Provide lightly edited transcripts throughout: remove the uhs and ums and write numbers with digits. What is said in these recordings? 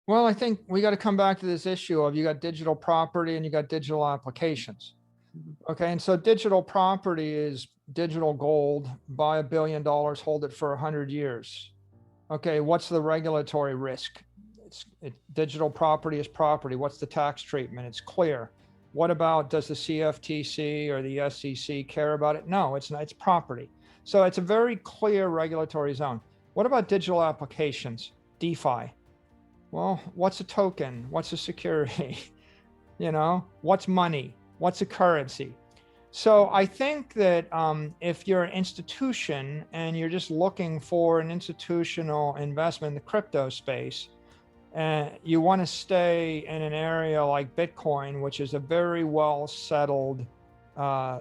Well, I think we got to come back to this issue of you got digital property and you got digital applications. Okay, and so digital property is digital gold, buy $1 billion, hold it for 100 years. Okay, what's the regulatory risk? Digital property is property. What's the tax treatment? It's clear. What about, does the CFTC or the SEC care about it? No, it's not, it's property. So it's a very clear regulatory zone. What about digital applications? DeFi. Well, what's a token? What's a security? What's money? What's a currency? So I think that if you're an institution and you're just looking for an institutional investment in the crypto space, you want to stay in an area like Bitcoin, which is a very well settled,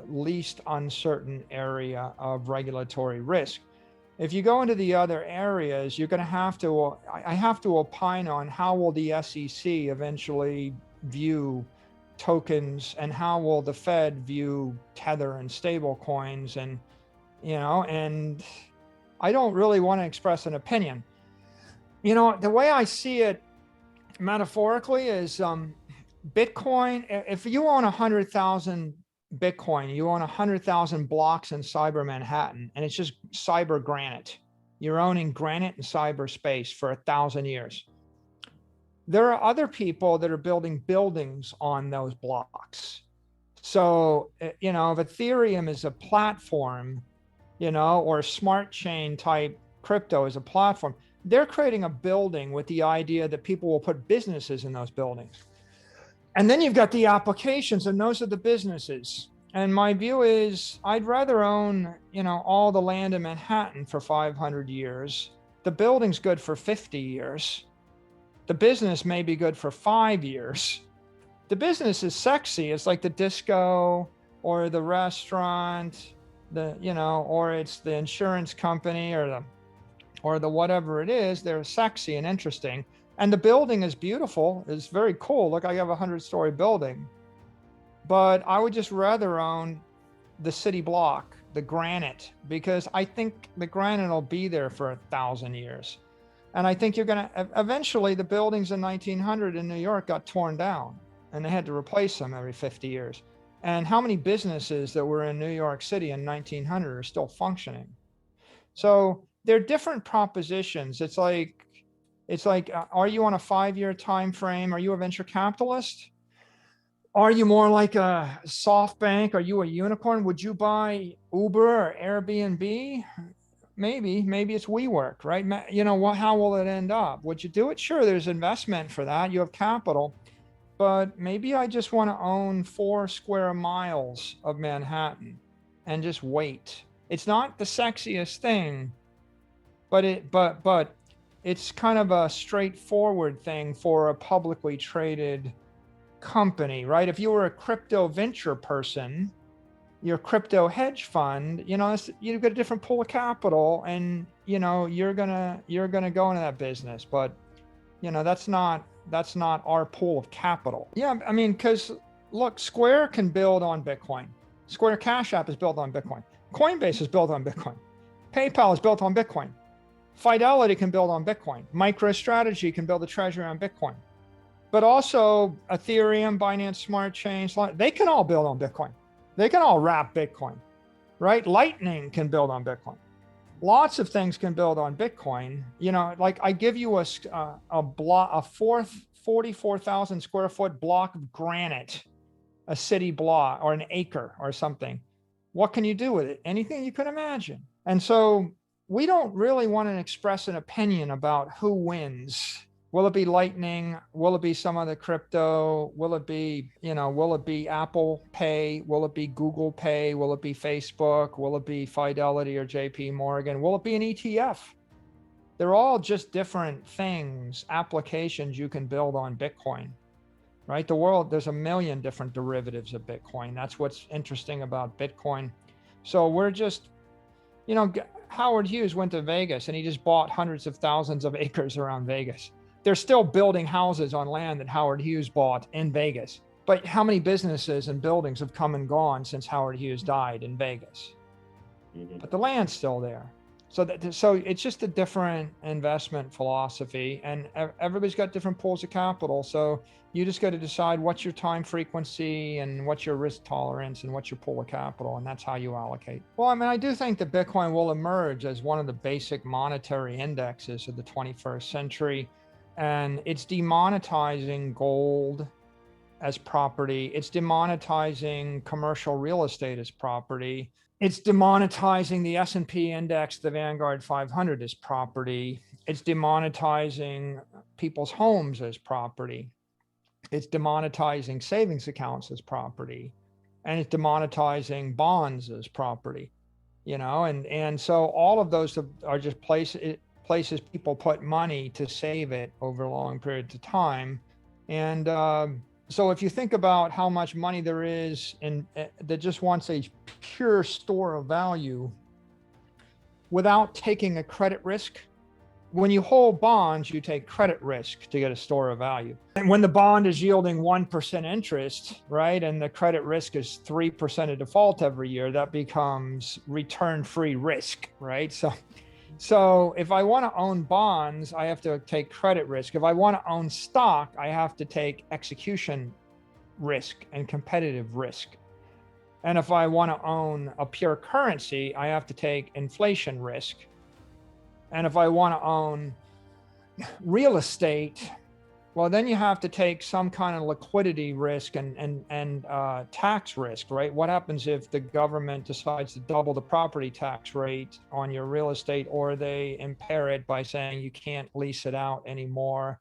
least uncertain area of regulatory risk. If you go into the other areas, you're going to have to, I have to opine on how will the SEC eventually view tokens and how will the Fed view Tether and stable coins, and and I don't really want to express an opinion. The way I see it metaphorically is Bitcoin, if you own 100,000 Bitcoin, you own 100,000 blocks in cyber Manhattan, and it's just cyber granite. You're owning granite in cyberspace for 1,000 years. There are other people that are building buildings on those blocks. So, if Ethereum is a platform, or smart chain type crypto is a platform, they're creating a building with the idea that people will put businesses in those buildings. And then you've got the applications, and those are the businesses. And my view is I'd rather own, all the land in Manhattan for 500 years. The building's good for 50 years. The business may be good for 5 years. The business is sexy. It's like the disco or the restaurant, or it's the insurance company or the whatever it is. They're sexy and interesting. And the building is beautiful. It's very cool. Look, I have a 100-story building. But I would just rather own the city block, the granite, because I think the granite will be there for 1,000 years. And I think you're going to, eventually the buildings in 1900 in New York got torn down and they had to replace them every 50 years. And how many businesses that were in New York City in 1900 are still functioning? So they're different propositions. It's like, are you on a 5-year time frame? Are you a venture capitalist? Are you more like a SoftBank? Are you a unicorn? Would you buy Uber or Airbnb? Maybe it's WeWork, right? How will it end up? Would you do it? Sure, there's investment for that. You have capital, but maybe I just want to own 4 square miles of Manhattan and just wait. It's not the sexiest thing, but it's kind of a straightforward thing for a publicly traded company, right? If you were a crypto venture person, your crypto hedge fund, you've got a different pool of capital, and you're gonna go into that business. But that's not our pool of capital. Yeah, I mean, because look, Square can build on Bitcoin. Square Cash App is built on Bitcoin. Coinbase is built on Bitcoin. PayPal is built on Bitcoin. Fidelity can build on Bitcoin. MicroStrategy can build a treasury on Bitcoin. But also Ethereum, Binance Smart Chains, they can all build on Bitcoin. They can all wrap Bitcoin, right? Lightning can build on Bitcoin. Lots of things can build on Bitcoin. Like I give you a 44,000 square foot block of granite, a city block or an acre or something. What can you do with it? Anything you can imagine. And so we don't really want to express an opinion about who wins. Will it be Lightning? Will it be some other crypto? Will it be Apple Pay? Will it be Google Pay? Will it be Facebook? Will it be Fidelity or JP Morgan? Will it be an ETF? They're all just different things, applications you can build on Bitcoin, right? There's a million different derivatives of Bitcoin. That's what's interesting about Bitcoin. So we're just, Howard Hughes went to Vegas and he just bought hundreds of thousands of acres around Vegas. They're still building houses on land that Howard Hughes bought in Vegas. But how many businesses and buildings have come and gone since Howard Hughes died in Vegas? But the land's still there. So it's just a different investment philosophy, and everybody's got different pools of capital. So you just got to decide what's your time frequency and what's your risk tolerance and what's your pool of capital, and that's how you allocate. Well, I mean, I do think that Bitcoin will emerge as one of the basic monetary indexes of the 21st century, and it's demonetizing gold as property. It's demonetizing commercial real estate as property. It's demonetizing the S&P index, the Vanguard 500 as property. It's demonetizing people's homes as property. It's demonetizing savings accounts as property. And it's demonetizing bonds as property, and so all of those are just places people put money to save it over long periods of time. And so if you think about how much money there is that just wants a pure store of value without taking a credit risk, when you hold bonds, you take credit risk to get a store of value. And when the bond is yielding 1% interest, right, and the credit risk is 3% of default every year, that becomes return-free risk, right? So if I want to own bonds, I have to take credit risk. If I want to own stock, I have to take execution risk and competitive risk. And if I want to own a pure currency, I have to take inflation risk. And if I want to own real estate, well, then you have to take some kind of liquidity risk and tax risk, right? What happens if the government decides to double the property tax rate on your real estate, or they impair it by saying you can't lease it out anymore,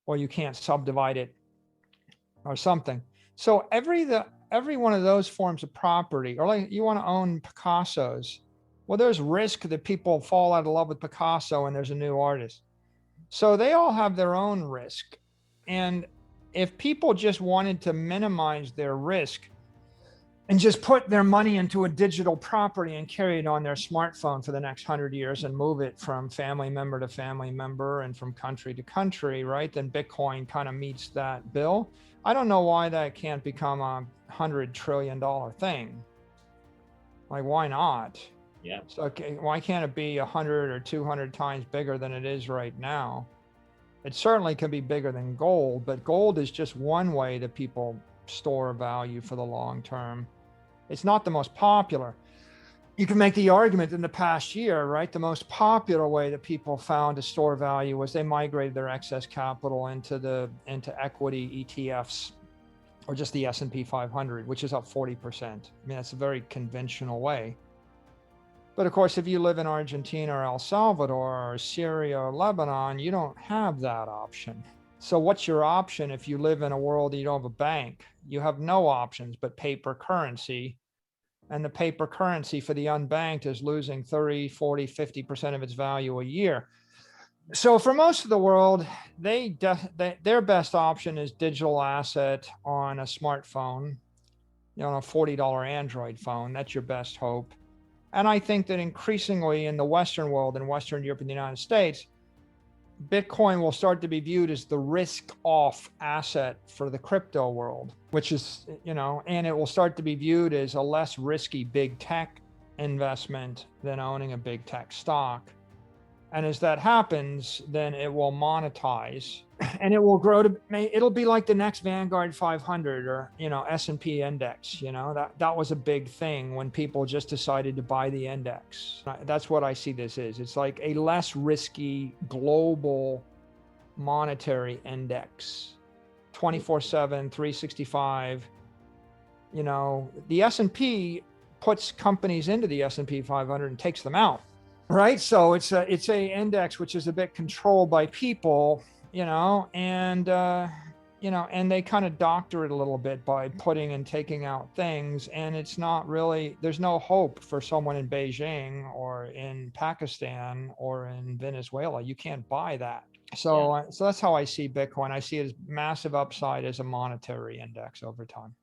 or you can't subdivide it or something? So every one of those forms of property, or like you want to own Picassos, well, there's risk that people fall out of love with Picasso and there's a new artist. So they all have their own risk. And if people just wanted to minimize their risk and just put their money into a digital property and carry it on their smartphone for the next 100 years and move it from family member to family member and from country to country, right, then Bitcoin kind of meets that bill. I don't know why that can't become a $100 trillion thing. Like, why not? Yeah. So, okay, why can't it be 100 or 200 times bigger than it is right now? It certainly can be bigger than gold, but gold is just one way that people store value for the long term. It's not the most popular. You can make the argument in the past year, right? The most popular way that people found to store value was they migrated their excess capital into equity ETFs, or just the S&P 500, which is up 40%. I mean, that's a very conventional way. But of course, if you live in Argentina or El Salvador or Syria or Lebanon, you don't have that option. So what's your option if you live in a world that you don't have a bank? You have no options but paper currency. And the paper currency for the unbanked is losing 30, 40, 50% of its value a year. So for most of the world, their best option is digital asset on a smartphone, a $40 Android phone. That's your best hope. And I think that increasingly in the Western world, in Western Europe and the United States, Bitcoin will start to be viewed as the risk-off asset for the crypto world, which is, and it will start to be viewed as a less risky big tech investment than owning a big tech stock. And as that happens, then it will monetize and it will grow it'll be like the next Vanguard 500 or, S&P index, that was a big thing when people just decided to buy the index. That's what I see this is. It's like a less risky global monetary index, 24/7, 365. The S&P puts companies into the S&P 500 and takes them out. Right. So it's a index which is a bit controlled by people, and they kind of doctor it a little bit by putting and taking out things. And it's not really, there's no hope for someone in Beijing or in Pakistan or in Venezuela. You can't buy that. So that's how I see Bitcoin. I see it as massive upside as a monetary index over time.